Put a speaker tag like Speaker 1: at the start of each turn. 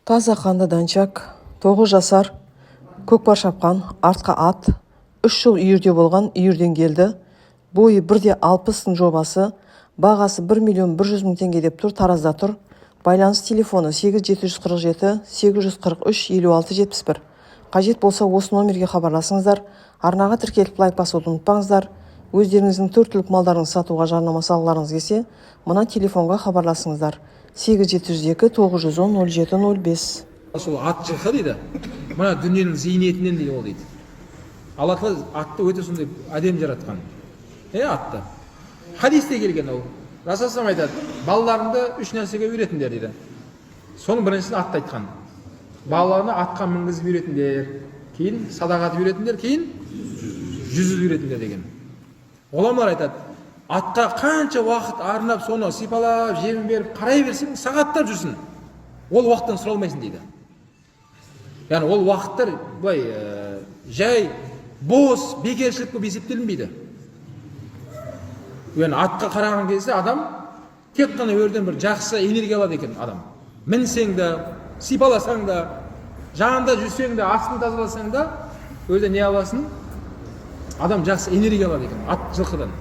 Speaker 1: Таза қанды данчак, 9 жасар, көкпар шапқан, артқа ат, 3 жыл үйірде болған, үйірден келді. Бойы 1,60 жобасы, бағасы 1.100.000 теңге деп тұр, Таразда тұр. Байланыс телефоны 8747 843 5671. Қажет болса осы номерге хабарласыңыздар. Арнаға тіркеліп лайк басуды ұмытпаңыздар. Өздеріңіздің 4 түлік малдарыңызды сатуға жарнама салғыларыңыз келсе, мына телефонға хабарласыңыздар. 8702 910 0705.
Speaker 2: Сол ат жылқы дейді. Мына дүниенің зейнетінен дейді ол дейді. Алла Тағала атты өте сондай әдемі жаратқан. Атты. Хадисте келген ол. Расулullah айтады, балаларыңды 3 нәрсеге үйретіңдер дейді. Соның біріншісін атты айтқан. Балаларына атқа мінгізіп үйретіңдер, кейін садақат үйретіңдер, кейін жүзіп үйретіңдер деген. Ғұламалар айтады, атқа қанша уақыт арнап, соны сипалап, жемін беріп, қарай берсең, сағаттар жүрсін. Ол уақыттан сұралмайсың дейді. Яғни ол уақыттар былай жай бос, бекершілік болып есептелінбейді. Яғни атқа қараған кезде адам тек қана өрден бір жақсы энергия алады екен адам. Мінсең де, сипаласаң да, жанында жүрсең де, астын тазаласаң да, өзде не аласың? Адам жақсы энергия алады екен ат жылқыдан.